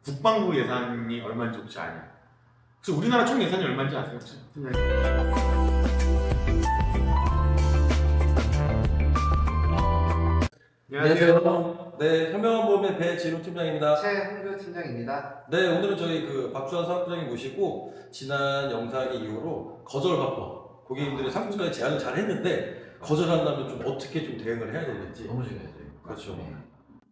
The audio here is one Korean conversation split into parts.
국방부 예산이 얼마인지 혹시 아냐? 그래서 우리나라 총 예산이 얼마인지 아세요? 혹시? 안녕하세요. 네, 현명한보험의 배진호 팀장입니다. 최홍규 팀장입니다. 네, 오늘은 저희 박주환 사업부장님 모시고 지난 영상의 이후로 거절 화법, 고객님들의 상품까지 제안을 잘 했는데 거절한다면 좀 어떻게 좀 대응을 해야 되는지. 너무 중요하죠. 그렇죠. 네.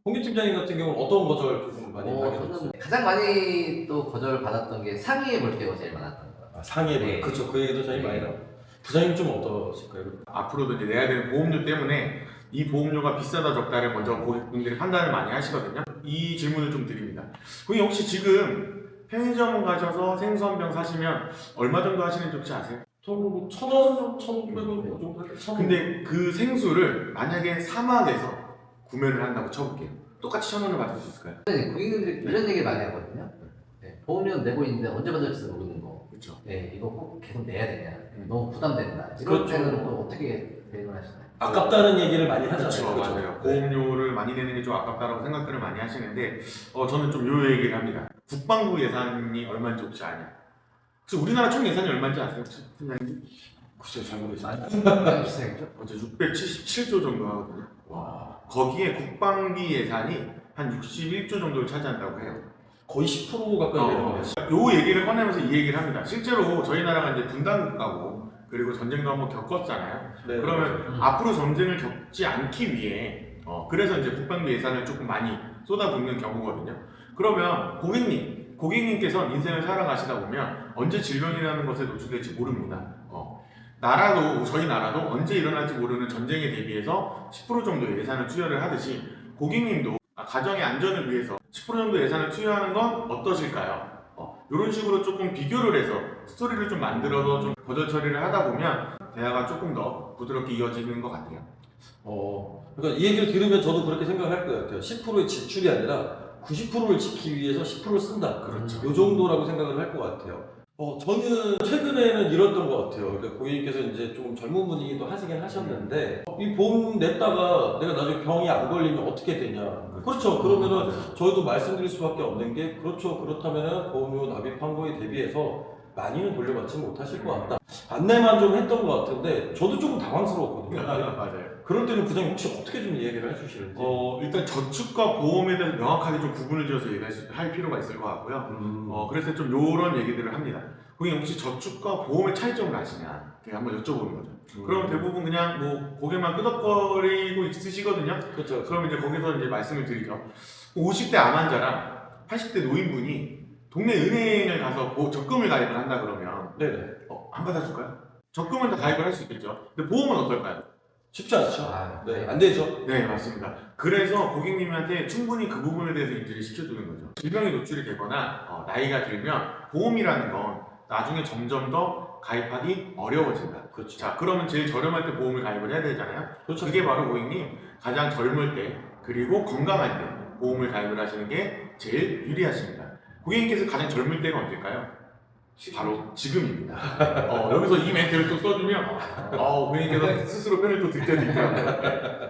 홍규 팀장님 같은 경우는 어떤 거절 조금 많이 저는 받으셨어요? 가장 많이 또 거절 받았던 게 상의해 볼 때가 제일 많았던 것 같아요. 상해, 네. 그렇죠. 그 얘기도 저희 네. 많이 나와요. 부장님 좀 어떠실까요? 앞으로도 이제 내야 되는 보험료 때문에 이 보험료가 비싸다 적다를 먼저 고객분들이 판단을 많이 하시거든요. 이 질문을 좀 드립니다. 고객님 혹시 지금 편의점 가셔서 생수 한 병 사시면 얼마 정도 하시는지 혹시 아세요? 저는 1,000원, 1,500원 정도 할게요. 근데 그 생수를 만약에 사막에서 구매를 한다고 쳐볼게요. 똑같이 1,000원을 받을 수 있을까요? 고객님들이 이런 얘기 많이 하거든요. 네. 보험료 내고 있는데 언제 받을지 모르는 거. 그렇죠. 네, 이거 꼭 계속 내야 되냐. 너무 부담된다. 이럴 그렇죠. 때는 또 어떻게 대응을 하시나요? 아깝다는 얘기를 많이 하잖아요. 그렇죠, 그렇죠. 맞아요. 보험료를 많이 내는 게 좀 아깝다라고 생각들을 많이 하시는데 저는 좀 요 얘기를 합니다. 국방부 예산이 얼마인지 혹시 아냐? 혹시 우리나라 총 예산이 얼마인지 아세요? 혹시? 팀장님? 글쎄요, 잘 모르겠어요. 많이 비싸겠죠? 677조 정도 하거든요. 와, 거기에 국방비 예산이 한 61조 정도를 차지한다고 해요. 거의 10% 가까이 되는 거예요. 요 얘기를 꺼내면서 이 얘기를 합니다. 실제로 저희 나라가 이제 분단국가고 그리고 전쟁도 한번 겪었잖아요. 네, 그러면 앞으로 전쟁을 겪지 않기 위해 그래서 이제 국방비 예산을 조금 많이 쏟아붓는 경우거든요. 그러면 고객님께서 인생을 살아가시다 보면 언제 질병이라는 것에 노출될지 모릅니다. 저희 나라도 언제 일어날지 모르는 전쟁에 대비해서 10% 정도 예산을 투여를 하듯이 고객님도 가정의 안전을 위해서 10% 정도 예산을 투여하는 건 어떠실까요? 이런 식으로 조금 비교를 해서 스토리를 좀 만들어서 좀 거절 처리를 하다 보면 대화가 조금 더 부드럽게 이어지는 것 같아요. 그러니까 이 얘기를 들으면 저도 그렇게 생각을 할 것 같아요. 10%의 지출이 아니라 90%를 지키기 위해서 10%를 쓴다. 그렇죠. 이 정도라고 생각을 할 것 같아요. 저는 최근에는 이랬던 것 같아요. 그러니까 고객님께서 이제 조금 젊은 분이기도 하시긴 하셨는데 이 보험 냈다가 내가 나중에 병이 안 걸리면 어떻게 되냐. 그렇죠. 그러면은 저희도 말씀드릴 수밖에 없는 게 그렇죠. 그렇다면은 보험료 납입한 거에 대비해서 많이는 돌려받지 못하실 것 같다. 안내만 좀 했던 것 같은데 저도 조금 당황스러웠거든요. 맞아요. 그럴 때는 부장님 혹시 어떻게 좀 얘기를 해주시는지. 일단 저축과 보험에 대해서 명확하게 좀 구분을 지어서 얘기할 필요가 있을 것 같고요. 그래서 좀 요런 얘기들을 합니다. 고객님 혹시 저축과 보험의 차이점을 아시냐? 이렇게 한번 여쭤보는 거죠. 그러면 대부분 그냥 뭐 고개만 끄덕거리고 있으시거든요. 그렇죠. 그럼 이제 거기서 이제 말씀을 드리죠. 50대 암 환자랑 80대 노인분이 동네 은행을 가서 적금을 가입을 한다 그러면 네네. 안 받아줄까요? 적금은 다 가입을 할 수 있겠죠. 근데 보험은 어떨까요? 쉽지 않죠. 아, 네, 안 되죠. 네, 맞습니다. 그래서 고객님한테 충분히 그 부분에 대해서 인지를 시켜주는 거죠. 질병에 노출이 되거나 나이가 들면 보험이라는 건 나중에 점점 더 가입하기 어려워진다. 그렇죠. 자, 그러면 제일 저렴할 때 보험을 가입을 해야 되잖아요. 그렇죠. 그게 바로 고객님 가장 젊을 때 그리고 건강할 때 보험을 가입을 하시는 게 제일 유리하십니다. 고객님께서 가장 젊을 때가 언제일까요? 바로 지금입니다. 여기서 이 멘트를 또 써주면 고객님께서 스스로 편을 또 들때도 있더라고요.